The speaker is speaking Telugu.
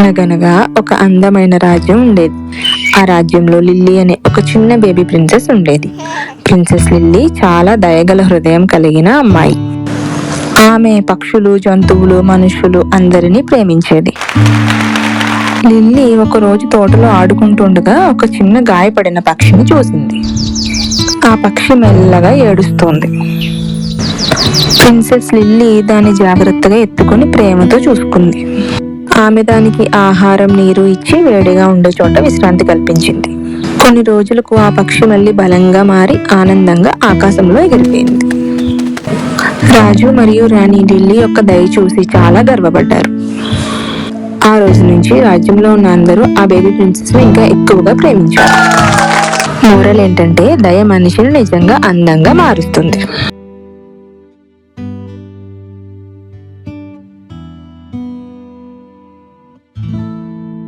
అనగనగా ఒక అందమైన రాజ్యం ఉండేది. ఆ రాజ్యంలో లిల్లీ అనే ఒక చిన్న బేబీ ప్రిన్సెస్ ఉండేది. ప్రిన్సెస్ లిల్లీ చాలా దయగల హృదయం కలిగిన అమ్మాయి. ఆమె పక్షులు, జంతువులు, మనుషులు అందరినీ ప్రేమించేది. లిల్లీ ఒకరోజు తోటలో ఆడుకుంటుండగా ఒక చిన్న గాయపడిన పక్షిని చూసింది. ఆ పక్షి మెల్లగా ఏడుస్తోంది. ప్రిన్సెస్ లిల్లీ దాన్ని జాగ్రత్తగా ఎత్తుకొని ప్రేమతో చూసుకుంది. ఆమె దానికి ఆహారం, నీరు ఇచ్చి వేడిగా ఉండే చోట విశ్రాంతి కల్పించింది. కొన్ని రోజులకు ఆ పక్షి మళ్ళీ బలంగా మారి ఆనందంగా ఆకాశంలో ఎగిరిపోయింది. రాజు మరియు రాణి లిల్లీ యొక్క దయ చూసి చాలా గర్వపడ్డారు. ఆ రోజు నుంచి రాజ్యంలో ఉన్న అందరూ ఆ బేబీ ప్రిన్సెస్ ను ఇంకా ఎక్కువగా ప్రేమించారు. మోరల్ ఏంటంటే దయ మనిషిని నిజంగా అందంగా మారుస్తుంది.